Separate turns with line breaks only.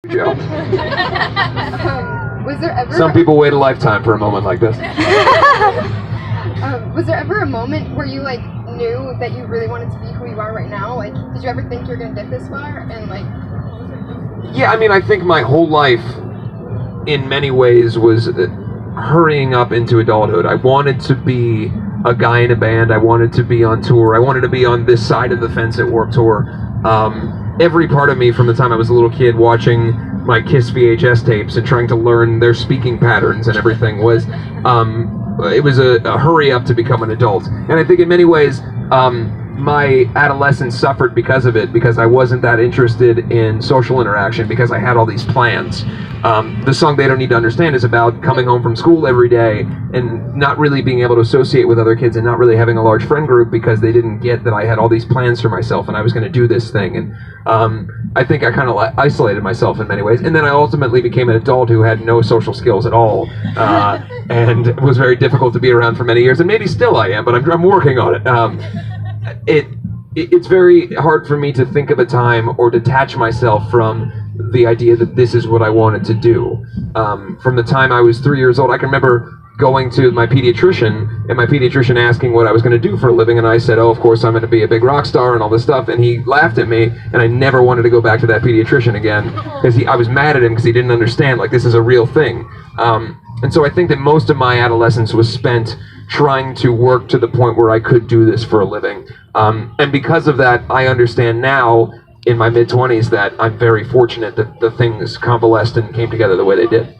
Joe.
Was there ever?
Some people wait a lifetime for a moment like this.
Was there ever a moment where you like knew that you really wanted to be who you are right now? Like, did you ever think you were gonna get this far? And like,
Yeah, I mean, I think my whole life, in many ways, was hurrying up into adulthood. I wanted to be a guy in a band. I wanted to be on tour. I wanted to be on this side of the fence at Warped Tour. Every part of me from the time I was a little kid watching my Kiss VHS tapes and trying to learn their speaking patterns and everything was, it was a hurry up to become an adult. And I think in many ways, my adolescence suffered because of it, because I wasn't that interested in social interaction, because I had all these plans. The song They Don't Need to Understand is about coming home from school every day and not really being able to associate with other kids and not really having a large friend group because they didn't get that I had all these plans for myself and I was going to do this thing. And I think I kind of isolated myself in many ways. And then I ultimately became an adult who had no social skills at all, and it was very difficult to be around for many years. And maybe still I am, but I'm working on it. It's very hard for me to think of a time or detach myself from the idea that this is what I wanted to do. From the time I was 3 years old, I can remember going to my pediatrician and my pediatrician asking what I was going to do for a living, and I said, oh, of course I'm going to be a big rock star and all this stuff, and he laughed at me, and I never wanted to go back to that pediatrician again because I was mad at him because he didn't understand, like, this is a real thing. And so I think that most of my adolescence was spent trying to work to the point where I could do this for a living. And because of that, I understand now, in my mid-20s, that I'm very fortunate that the things convalesced and came together the way they did.